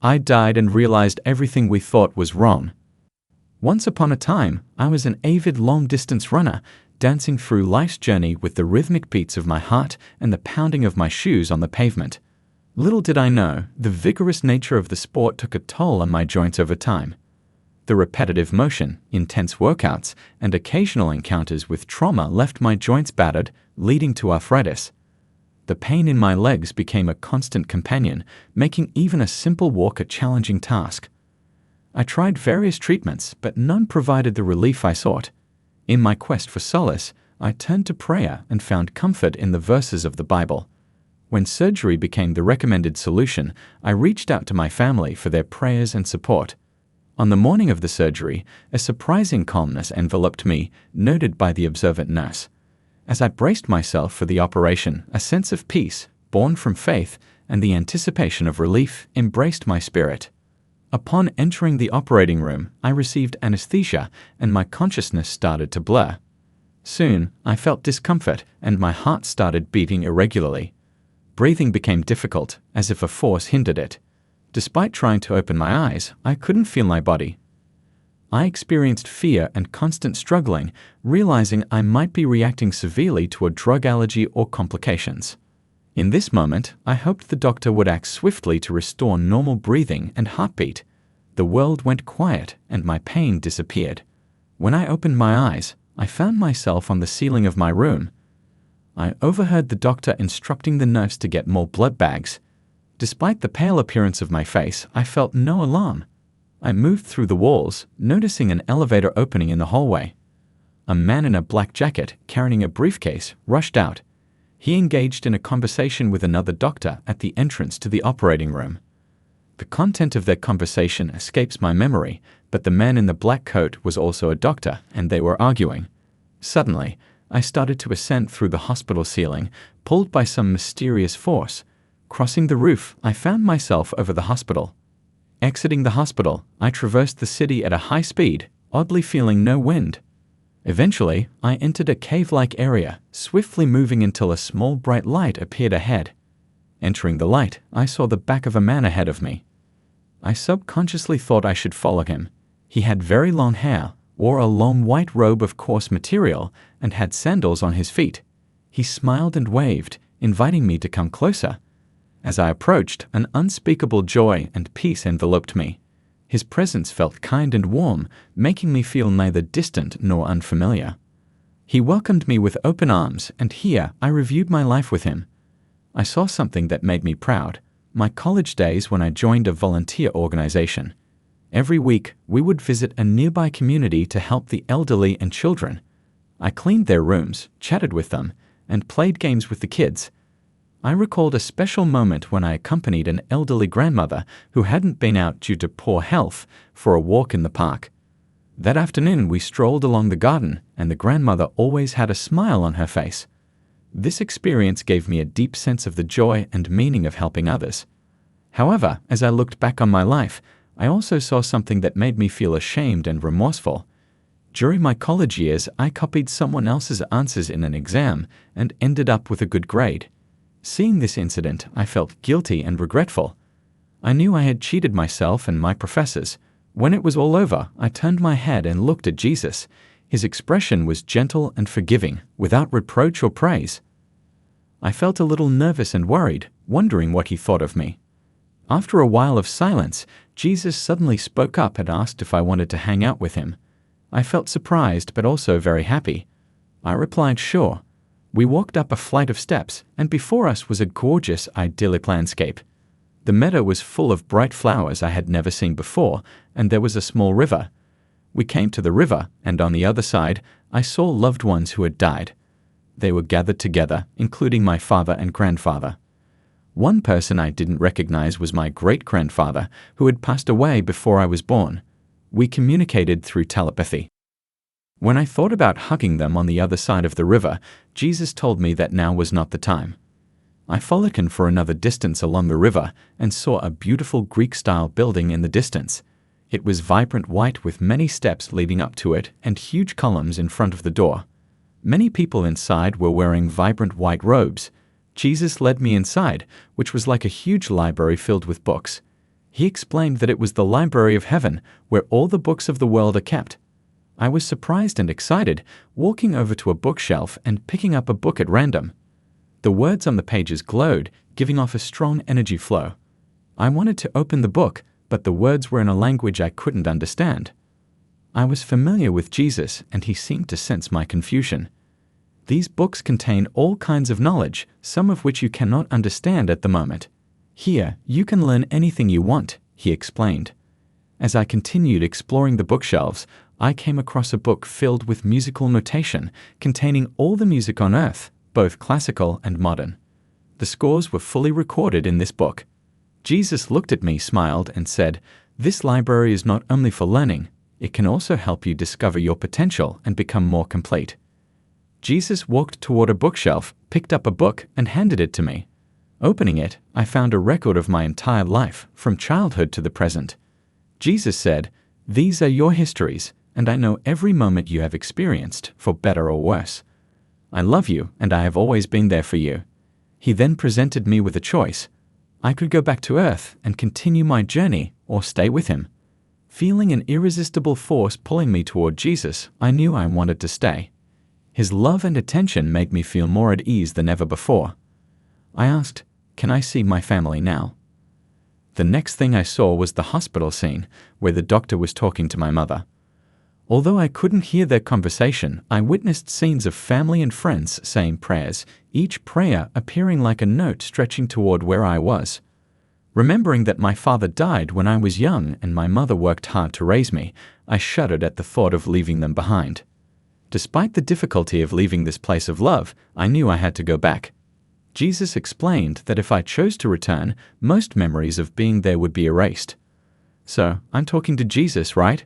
I died and realized everything we thought was wrong. Once upon a time, I was an avid long-distance runner, dancing through life's journey with the rhythmic beats of my heart and the pounding of my shoes on the pavement. Little did I know, the vigorous nature of the sport took a toll on my joints over time. The repetitive motion, intense workouts, and occasional encounters with trauma left my joints battered, leading to arthritis. The pain in my legs became a constant companion, making even a simple walk a challenging task. I tried various treatments, but none provided the relief I sought. In my quest for solace, I turned to prayer and found comfort in the verses of the Bible. When surgery became the recommended solution, I reached out to my family for their prayers and support. On the morning of the surgery, a surprising calmness enveloped me, noted by the observant nurse. As I braced myself for the operation, a sense of peace, born from faith, and the anticipation of relief embraced my spirit. Upon entering the operating room, I received anesthesia and my consciousness started to blur. Soon, I felt discomfort and my heart started beating irregularly. Breathing became difficult, as if a force hindered it. Despite trying to open my eyes, I couldn't feel my body. I experienced fear and constant struggling, realizing I might be reacting severely to a drug allergy or complications. In this moment, I hoped the doctor would act swiftly to restore normal breathing and heartbeat. The world went quiet and my pain disappeared. When I opened my eyes, I found myself on the ceiling of my room. I overheard the doctor instructing the nurse to get more blood bags. Despite the pale appearance of my face, I felt no alarm. I moved through the walls, noticing an elevator opening in the hallway. A man in a black jacket, carrying a briefcase, rushed out. He engaged in a conversation with another doctor at the entrance to the operating room. The content of their conversation escapes my memory, but the man in the black coat was also a doctor, and they were arguing. Suddenly, I started to ascend through the hospital ceiling, pulled by some mysterious force. Crossing the roof, I found myself over the hospital. Exiting the hospital, I traversed the city at a high speed, oddly feeling no wind. Eventually, I entered a cave-like area, swiftly moving until a small bright light appeared ahead. Entering the light, I saw the back of a man ahead of me. I subconsciously thought I should follow him. He had very long hair, wore a long white robe of coarse material, and had sandals on his feet. He smiled and waved, inviting me to come closer. As I approached, an unspeakable joy and peace enveloped me. His presence felt kind and warm, making me feel neither distant nor unfamiliar. He welcomed me with open arms, and here I reviewed my life with him. I saw something that made me proud: my college days when I joined a volunteer organization. Every week, we would visit a nearby community to help the elderly and children. I cleaned their rooms, chatted with them, and played games with the kids. I recalled a special moment when I accompanied an elderly grandmother who hadn't been out due to poor health for a walk in the park. That afternoon we strolled along the garden, and the grandmother always had a smile on her face. This experience gave me a deep sense of the joy and meaning of helping others. However, as I looked back on my life, I also saw something that made me feel ashamed and remorseful. During my college years, I copied someone else's answers in an exam and ended up with a good grade. Seeing this incident, I felt guilty and regretful. I knew I had cheated myself and my professors. When it was all over, I turned my head and looked at Jesus. His expression was gentle and forgiving, without reproach or praise. I felt a little nervous and worried, wondering what he thought of me. After a while of silence, Jesus suddenly spoke up and asked if I wanted to hang out with him. I felt surprised but also very happy. I replied, sure. We walked up a flight of steps, and before us was a gorgeous, idyllic landscape. The meadow was full of bright flowers I had never seen before, and there was a small river. We came to the river, and on the other side, I saw loved ones who had died. They were gathered together, including my father and grandfather. One person I didn't recognize was my great-grandfather, who had passed away before I was born. We communicated through telepathy. When I thought about hugging them on the other side of the river, Jesus told me that now was not the time. I followed him for another distance along the river and saw a beautiful Greek-style building in the distance. It was vibrant white with many steps leading up to it and huge columns in front of the door. Many people inside were wearing vibrant white robes. Jesus led me inside, which was like a huge library filled with books. He explained that it was the library of heaven, where all the books of the world are kept. I was surprised and excited, walking over to a bookshelf and picking up a book at random. The words on the pages glowed, giving off a strong energy flow. I wanted to open the book, but the words were in a language I couldn't understand. I was familiar with Jesus, and he seemed to sense my confusion. These books contain all kinds of knowledge, some of which you cannot understand at the moment. Here, you can learn anything you want, he explained. As I continued exploring the bookshelves, I came across a book filled with musical notation, containing all the music on earth, both classical and modern. The scores were fully recorded in this book. Jesus looked at me, smiled, and said, "This library is not only for learning, it can also help you discover your potential and become more complete." Jesus walked toward a bookshelf, picked up a book, and handed it to me. Opening it, I found a record of my entire life, from childhood to the present. Jesus said, "These are your histories, and I know every moment you have experienced, for better or worse. I love you, and I have always been there for you." He then presented me with a choice. I could go back to Earth and continue my journey, or stay with him. Feeling an irresistible force pulling me toward Jesus, I knew I wanted to stay. His love and attention made me feel more at ease than ever before. I asked, "Can I see my family now?" The next thing I saw was the hospital scene, where the doctor was talking to my mother. Although I couldn't hear their conversation, I witnessed scenes of family and friends saying prayers, each prayer appearing like a note stretching toward where I was. Remembering that my father died when I was young and my mother worked hard to raise me, I shuddered at the thought of leaving them behind. Despite the difficulty of leaving this place of love, I knew I had to go back. Jesus explained that if I chose to return, most memories of being there would be erased. So, I'm talking to Jesus, right?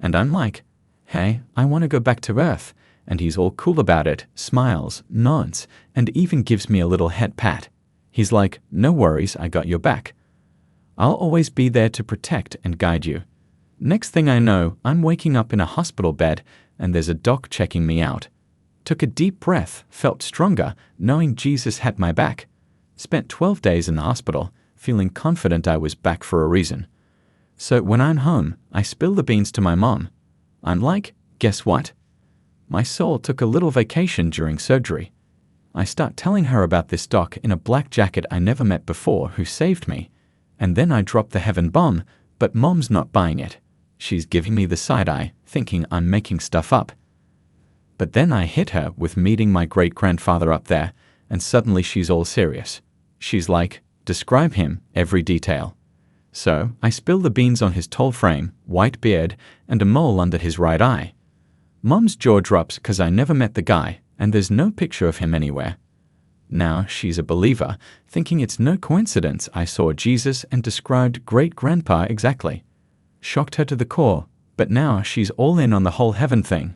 And I'm like, "Hey, I want to go back to Earth." And he's all cool about it, smiles, nods, and even gives me a little head pat. He's like, "No worries, I got your back. I'll always be there to protect and guide you." Next thing I know, I'm waking up in a hospital bed, and there's a doc checking me out. Took a deep breath, felt stronger, knowing Jesus had my back. Spent 12 days in the hospital, feeling confident I was back for a reason. So when I'm home, I spill the beans to my mom. I'm like, "Guess what? My soul took a little vacation during surgery." I start telling her about this doc in a black jacket I never met before who saved me. And then I drop the heaven bomb, but mom's not buying it. She's giving me the side eye, thinking I'm making stuff up. But then I hit her with meeting my great-grandfather up there, and suddenly she's all serious. She's like, "Describe him, every detail." So I spill the beans on his tall frame, white beard, and a mole under his right eye. Mom's jaw drops because I never met the guy, and there's no picture of him anywhere. Now she's a believer, thinking it's no coincidence I saw Jesus and described great-grandpa exactly. Shocked her to the core, but now she's all in on the whole heaven thing.